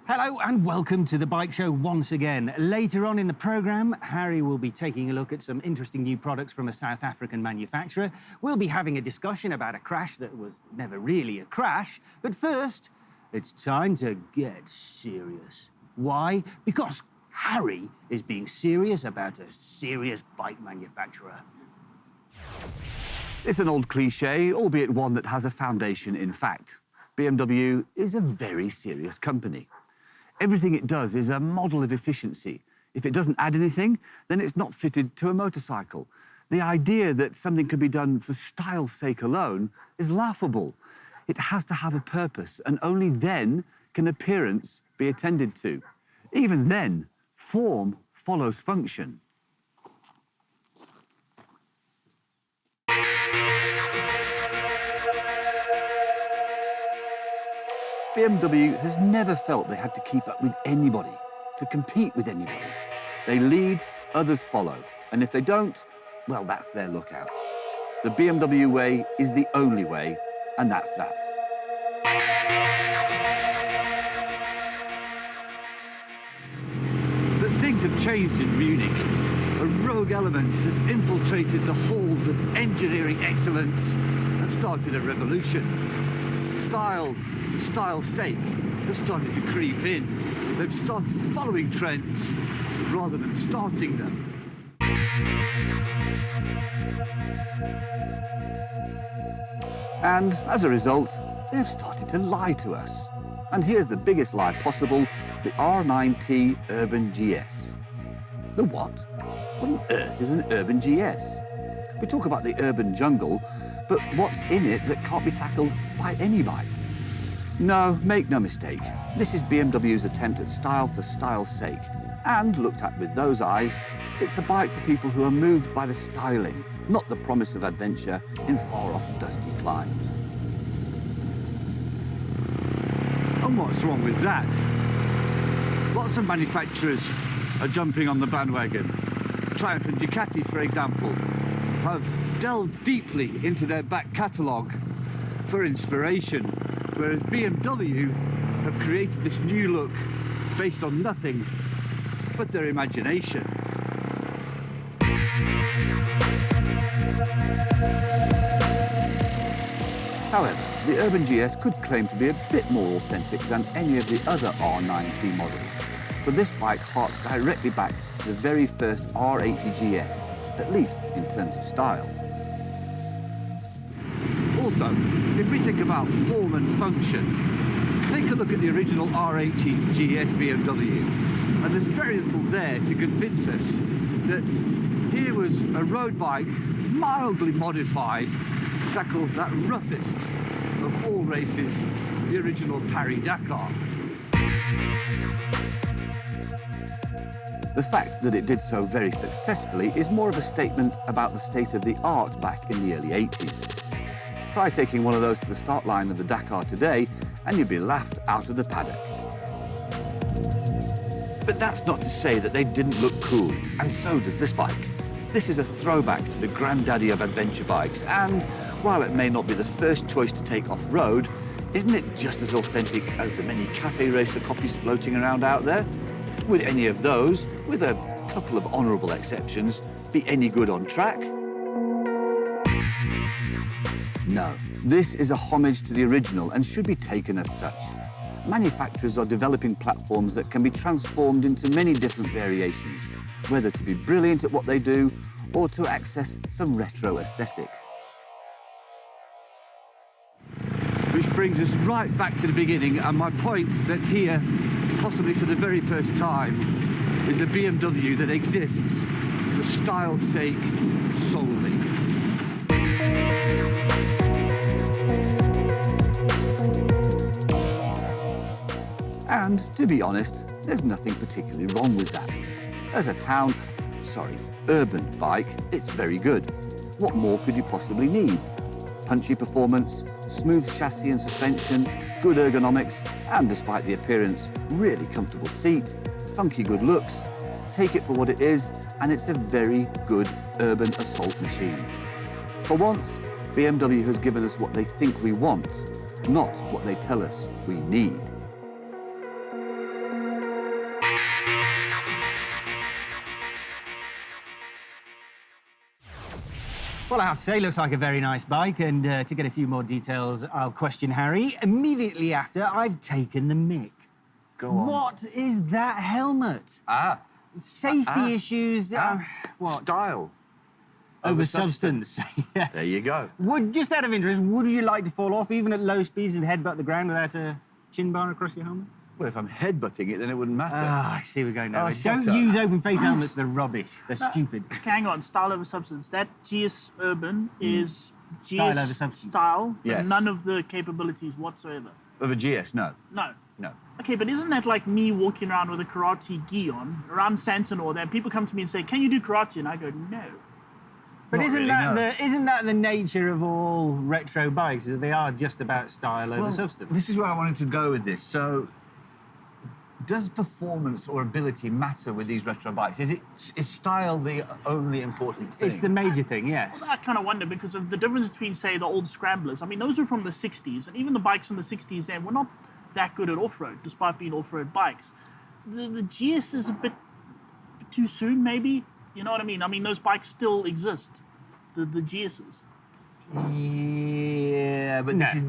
Hello and welcome to the Bike Show once again. Later on in the programme, Harry will be taking a look at some interesting new products from a South African manufacturer. We'll be having a discussion about a crash that was never really a crash. But first, it's time to get serious. Why? Because Harry is being serious about a serious bike manufacturer. It's an old cliché, albeit one that has a foundation in fact. BMW is a very serious company. Everything it does is a model of efficiency. If it doesn't add anything, then it's not fitted to a motorcycle. The idea that something can be done for style's sake alone is laughable. It has to have a purpose, and only then can appearance be attended to. Even then, form follows function. BMW has never felt they had to keep up with anybody, to compete with anybody. They lead, others follow, and if they don't, well, that's their lookout. The BMW way is the only way, and that's that. But things have changed in Munich. A rogue element has infiltrated the halls of engineering excellence and started a revolution. Style, for style's sake, has started to creep in. They've started following trends rather than starting them. And as a result, they've started to lie to us. And here's the biggest lie possible, the RnineT Urban GS. The what? What on earth is an Urban GS? We talk about the urban jungle, but what's in it that can't be tackled by any bike? No, make no mistake. This is BMW's attempt at style for style's sake. And looked at with those eyes, it's a bike for people who are moved by the styling, not the promise of adventure in far-off dusty climes. And what's wrong with that? Lots of manufacturers are jumping on the bandwagon. Triumph and Ducati, for example, have delved deeply into their back catalogue for inspiration, whereas BMW have created this new look based on nothing but their imagination. However, the Urban GS could claim to be a bit more authentic than any of the other RnineT models, for this bike harks directly back to the very first R80 GS, at least in terms of style. Also, if we think about form and function, take a look at the original R80 GS BMW, and there's very little there to convince us that here was a road bike mildly modified to tackle that roughest of all races, the original Paris-Dakar. The fact that it did so very successfully is more of a statement about the state of the art back in the early 80s. Try taking one of those to the start line of the Dakar today and you'd be laughed out of the paddock. But that's not to say that they didn't look cool, and so does this bike. This is a throwback to the granddaddy of adventure bikes, and while it may not be the first choice to take off-road, isn't it just as authentic as the many cafe racer copies floating around out there? Would any of those, with a couple of honourable exceptions, be any good on track? No, this is a homage to the original and should be taken as such. Manufacturers are developing platforms that can be transformed into many different variations, whether to be brilliant at what they do or to access some retro aesthetic. Which brings us right back to the beginning, and my point that here, possibly for the very first time, is a BMW that exists for style's sake solely. And to be honest, there's nothing particularly wrong with that. As a urban bike, it's very good. What more could you possibly need? Punchy performance, smooth chassis and suspension, good ergonomics, and despite the appearance, really comfortable seat, funky good looks. Take it for what it is, and it's a very good urban assault machine. For once, BMW has given us what they think we want, not what they tell us we need. Well, I have to say, looks like a very nice bike, and to get a few more details, I'll question Harry immediately after I've taken the mic. Go on. What is that helmet? Safety issues. What? Style. Over substance. Yes. There you go. Just out of interest, would you like to fall off even at low speeds and headbutt the ground without a chin bar across your helmet? Well, if I'm headbutting it, then it wouldn't matter. I see we're going now. Oh, Don't shut up. use open face helmets, they're rubbish. They're stupid. Hang on, style over substance. That GS Urban is Style GS over substance. style, but Yes. none of the capabilities whatsoever. Of a GS, no. No. No. Okay, but isn't that like me walking around with a karate gi on around Santon or that? People come to me and say, "Can you do karate?" And I go, "No." But Not isn't really, that no. isn't that the nature of all retro bikes? Is that they are just about style over Well, substance? this is where I wanted to go with this. So, does performance or ability matter with these retro bikes? Is style the only important thing? It's the major thing, yes. I kind of wonder because of the difference between, say, the old scramblers. I mean, those were from the 60s, and even the bikes in the 60s then were not that good at off-road, despite being off-road bikes. The GS is a bit too soon, maybe? You know what I mean? I mean, those bikes still exist, the GSs. Yeah, but No. this is...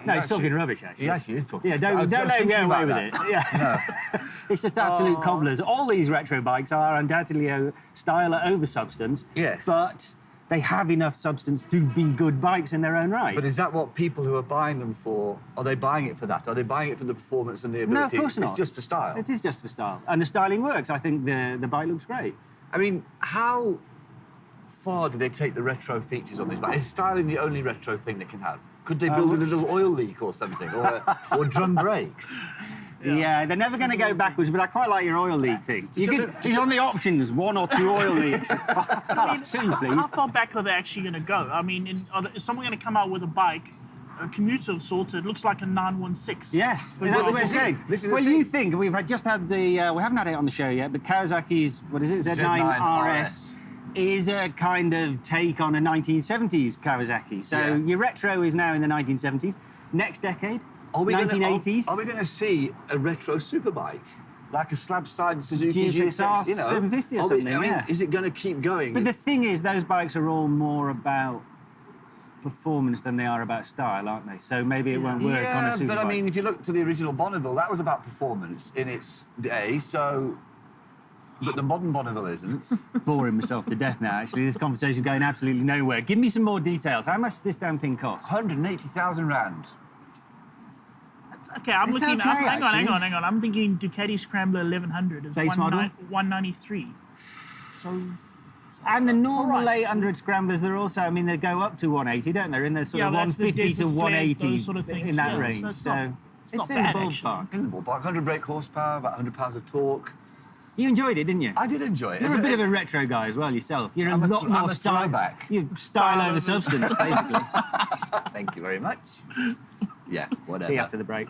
No, he's talking rubbish, actually. He actually is talking. Yeah, don't I was let him thinking get away about with it. that. Yeah. It's just absolute cobblers. All these retro bikes are undoubtedly style over substance. Yes. But they have enough substance to be good bikes in their own right. But is that what people who are buying them for, are they buying it for that? Are they buying it for the performance and the ability? No, of course not. It's just for style. It is just for style. And the styling works. I think the bike looks great. I mean, how far do they take the retro features on this bike? Is styling the only retro thing they can have? Could they build a little oil leak or something? Or drum brakes? Yeah, they're never going to go backwards, but I quite like your oil leak thing. He's on the options, 1 or 2 oil leaks. Two, please. How far back are they actually going to go? I mean, is someone going to come out with a bike, a commuter of sorts, it looks like a 916? Yes, For that's example. what it's saying. This is the Well, thing. you think we've just had the we haven't had it on the show yet, but Kawasaki's Z9 RS is a kind of take on a 1970s Kawasaki. So Yeah. your retro is now in the 1970s. Next decade, Are we 1980s. Are we going to see a retro superbike? Like a slab-side Suzuki GSXR GSX, you know? 750 or Are we- something, I mean, yeah. is it going to keep going? But the thing is, those bikes are all more about performance than they are about style, aren't they? So maybe it won't work on a yeah, superbike. but I mean, if you look to the original Bonneville, that was about performance in its day, so... But the modern Bonneville isn't. boring myself to death now, actually. This conversation's going absolutely nowhere. Give me some more details. How much does this damn thing cost? 180,000 rand. Okay, I'm It's looking. okay, hang actually. on. I'm thinking Ducati Scrambler 1100 is Base model? 193. So And the normal all right. 800 scramblers, they're also, I mean, they go up to 180, don't they? They're in the sort of but that's the 150 to desert sled, 180 those sort of things, in that yeah, range. so it's So not it's in bad, the actually. ballpark. In the ballpark, 100 brake horsepower, about 100 pounds of torque. You enjoyed it, didn't you? I did enjoy it. You're a bit of a It's- retro guy as well yourself. You're a I'm a lot th- I'm more a style. throwback. You style over over substance, basically. Thank you very much. Yeah, whatever. See you after the break.